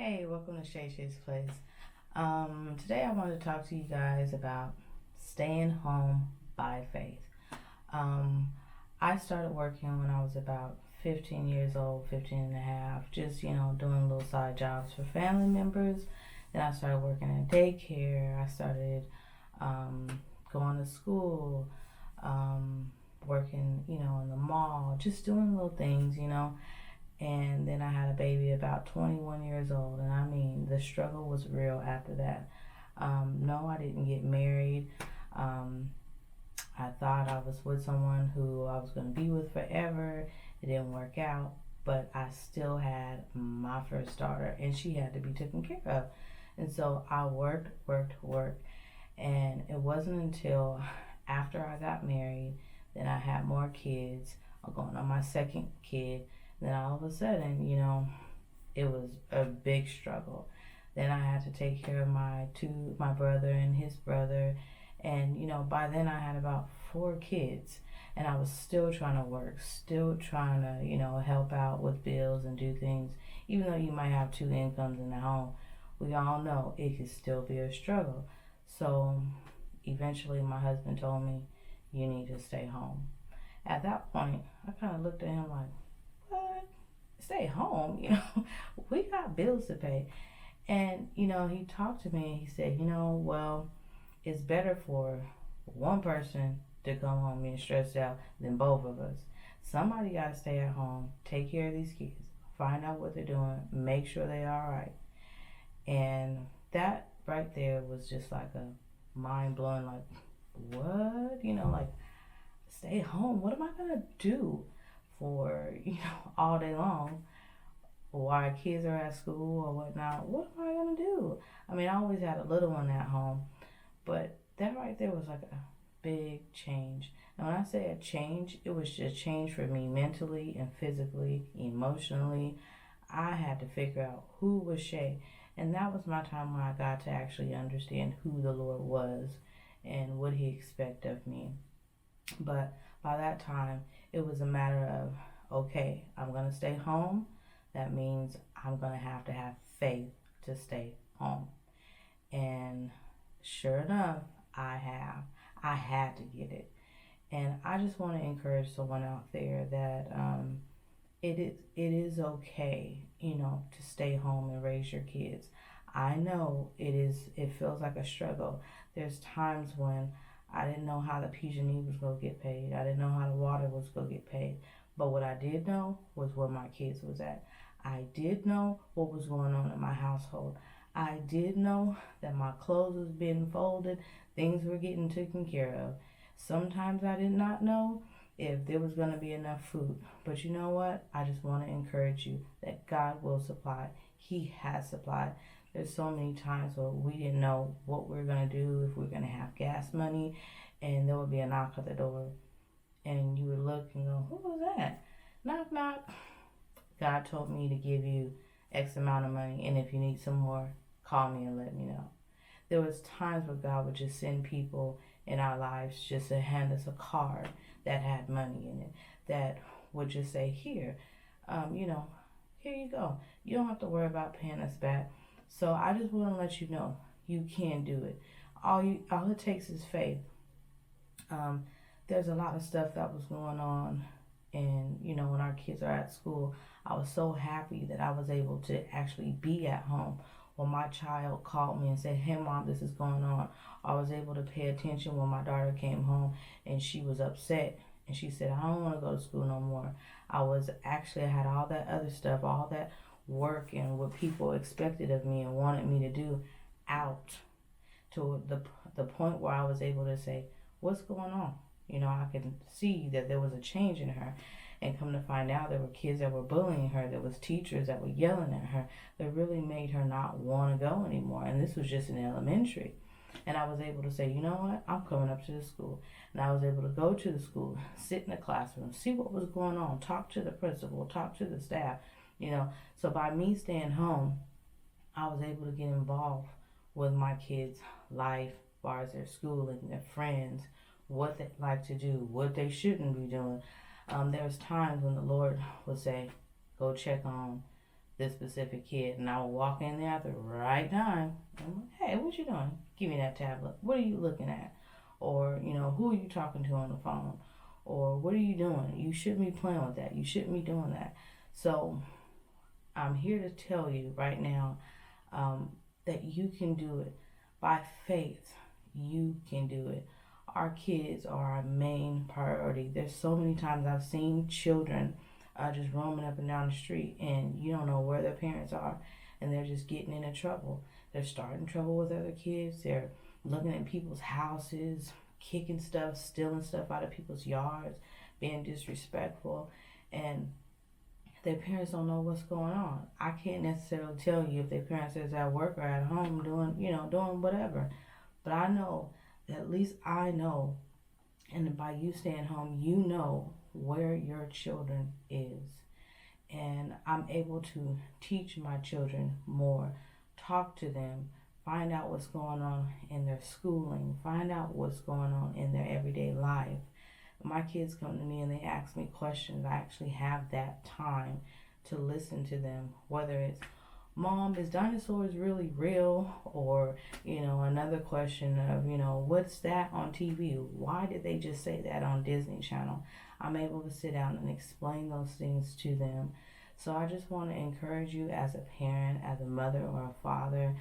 Hey, welcome to Shay Shay's Place. Today I wanted to talk to you guys about staying home by faith. Um, I started working when I was about 15 years old, 15 and a half, just, doing little side jobs for family members. Then I started working at daycare. I started um, going to school, um, working, in the mall, just doing little things. And then I had a baby about 21 years old, and I mean, the struggle was real after that. No, I didn't get married. Um, I thought I was with someone who I was going to be with forever. It didn't work out, but I still had my first daughter, and she had to be taken care of. And so I worked, and it wasn't until after I got married, then I had more kids. I'm going on my second kid. Then all of a sudden, it was a big struggle. Then I had to take care of my brother and his brother, and by then I had about four kids, and I was still trying to work, still trying to help out with bills and do things. Even though you might have two incomes in the home, we all know it can still be a struggle. So eventually, my husband told me, "You need to stay home." At that point, I kind of looked at him like, "What? Stay home? We got bills to pay." And, he talked to me and he said, well, it's better for one person to come home being stressed out than both of us. Somebody got to stay at home, take care of these kids, find out what they're doing, make sure they're all right. And that right there was just like a mind blowing, like, what? Like, stay home. What am I going to do for, all day long? While kids are at school or whatnot, what am I gonna do? I mean, I always had a little one at home, but that right there was like a big change. And when I say a change, it was just change for me mentally and physically, emotionally. I had to figure out who was Shay, and that was my time when I got to actually understand who the Lord was and what He expected of me. But by that time, it was a matter of, okay, I'm gonna stay home. That means I'm going to have faith to stay home. And sure enough, I have. I had to get it. And I just want to encourage someone out there that it is okay, to stay home and raise your kids. I know it feels like a struggle. There's times when I didn't know how the PG&E was going to get paid. I didn't know how the water was going to get paid. But what I did know was where my kids was at. I did know what was going on in my household. I did know that my clothes was being folded, things were getting taken care of. Sometimes I did not know if there was going to be enough food. But you know what? I just want to encourage you that God will supply. He has supplied. There's so many times where we didn't know what we are going to do, if we are going to have gas money, and there would be a knock at the door. And you would look and go, who was that? Knock, knock. God told me to give you X amount of money, and if you need some more, call me and let me know. There was times where God would just send people in our lives just to hand us a card that had money in it, that would just say, here you go. You don't have to worry about paying us back. So I just want to let you know you can do it. All it takes is faith. There's a lot of stuff that was going on, and when our kids are at school, I was so happy that I was able to actually be at home when my child called me and said, "Hey mom, this is going on." I was able to pay attention when my daughter came home and she was upset and she said, "I don't want to go to school no more." I had all that other stuff, all that work and what people expected of me and wanted me to do out, to the point where I was able to say, "What's going on?" I could see that there was a change in her. And come to find out, there were kids that were bullying her. There was teachers that were yelling at her. That really made her not want to go anymore. And this was just in elementary. And I was able to say, you know what? I'm coming up to the school. And I was able to go to the school, sit in the classroom, see what was going on, talk to the principal, talk to the staff. So by me staying home, I was able to get involved with my kids' life, as far as their schooling, their friends, what they like to do, what they shouldn't be doing. There's times when the Lord would say, go check on this specific kid, and I will walk in there at the right time. I'm like, hey, what you doing? Give me that tablet. What are you looking at? Or, who are you talking to on the phone? Or what are you doing? You shouldn't be playing with that. You shouldn't be doing that. So I'm here to tell you right now that you can do it. By faith, you can do it. Our kids are our main priority. There's so many times I've seen children just roaming up and down the street, and you don't know where their parents are, and they're just getting into trouble. They're starting trouble with other kids. They're looking at people's houses, kicking stuff, stealing stuff out of people's yards, being disrespectful, and their parents don't know what's going on. I can't necessarily tell you if their parents is at work or at home doing whatever, but I know, at least I know, and by you staying home, you know where your children is. And I'm able to teach my children more, talk to them, find out what's going on in their schooling, find out what's going on in their everyday life. My kids come to me and they ask me questions. I actually have that time to listen to them, whether it's, Mom, is dinosaurs really real? Or, another question of, what's that on TV? Why did they just say that on Disney Channel? I'm able to sit down and explain those things to them. So I just want to encourage you as a parent, as a mother or a father,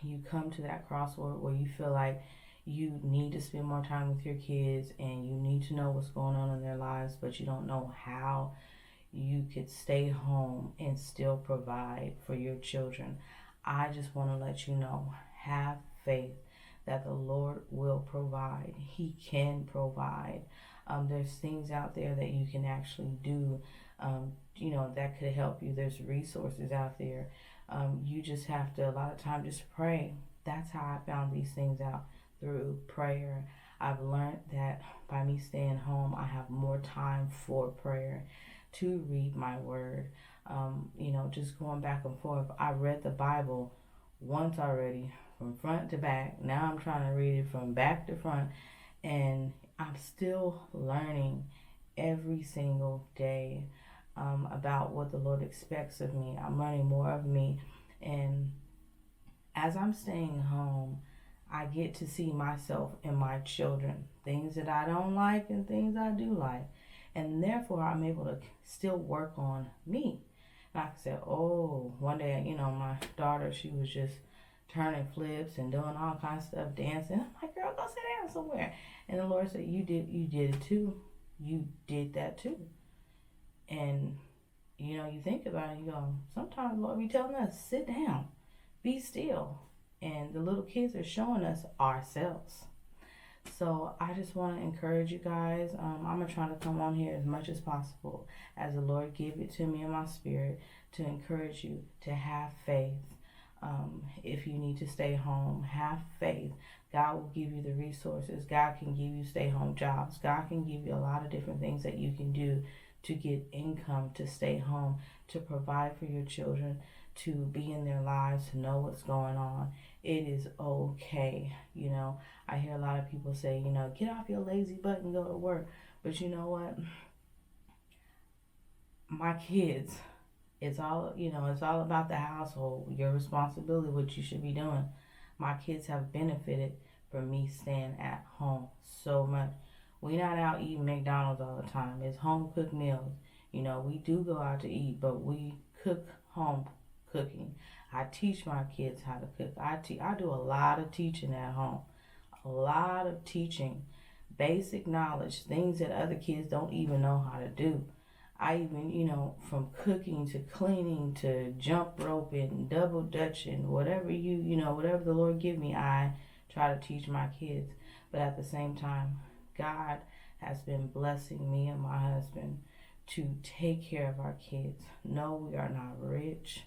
you come to that crossroad where you feel like you need to spend more time with your kids and you need to know what's going on in their lives, but you don't know how you could stay home and still provide for your children. I just want to let you know, have faith that the Lord will provide. He can provide. There's things out there that you can actually do, that could help you. There's resources out there. You just have to, a lot of time, just pray. That's how I found these things out, through prayer. I've learned that by me staying home, I have more time for prayer, to read my word. Just going back and forth. I read the Bible once already, from front to back. Now I'm trying to read it from back to front, and I'm still learning every single day about what the Lord expects of me. I'm learning more of me, and as I'm staying home, I get to see myself in my children, things that I don't like and things I do like. And therefore, I'm able to still work on me. Like I said, one day, my daughter, she was just turning flips and doing all kinds of stuff, dancing. I'm like, girl, go sit down somewhere. And the Lord said, you did it too. You did that too. And, you think about it, you go, sometimes Lord be telling us, sit down, be still. And the little kids are showing us ourselves. So I just want to encourage you guys. I'm going to try to come on here as much as possible, as the Lord gave it to me in my spirit, to encourage you to have faith. If you need to stay home, have faith. God will give you the resources. God can give you stay-home jobs. God can give you a lot of different things that you can do to get income, to stay home, to provide for your children, to be in their lives, to know what's going on. It is okay. I hear a lot of people say, get off your lazy butt and go to work. But you know what? My kids, it's all about the household, your responsibility, what you should be doing. My kids have benefited from me staying at home so much. We're not out eating McDonald's all the time. It's home cooked meals. We do go out to eat, but we cook home cooking. I teach my kids how to cook. I do a lot of teaching at home. A lot of teaching. Basic knowledge. Things that other kids don't even know how to do. I even, from cooking to cleaning to jump roping, double dutching, whatever whatever the Lord give me, I try to teach my kids. But at the same time, God has been blessing me and my husband to take care of our kids. No, we are not rich.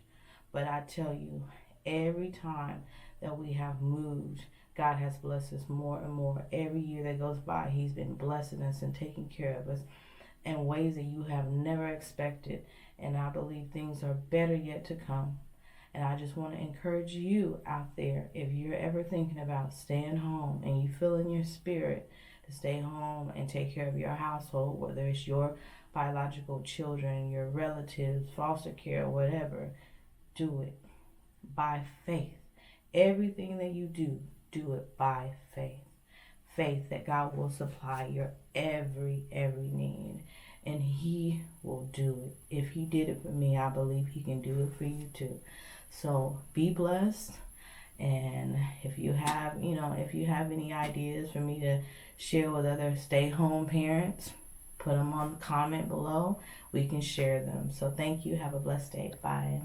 But I tell you, every time that we have moved, God has blessed us more and more. Every year that goes by, He's been blessing us and taking care of us in ways that you have never expected. And I believe things are better yet to come. And I just want to encourage you out there, if you're ever thinking about staying home and you feel in your spirit to stay home and take care of your household, whether it's your biological children, your relatives, foster care, whatever, do it by faith. Everything that you do it by faith. Faith that God will supply your every need, and He will do it. If He did it for me, I believe He can do it for you too. So be blessed. And if you have any ideas for me to share with other stay-home parents, put them on the comment below. We can share them. So thank you. Have a blessed day. Bye.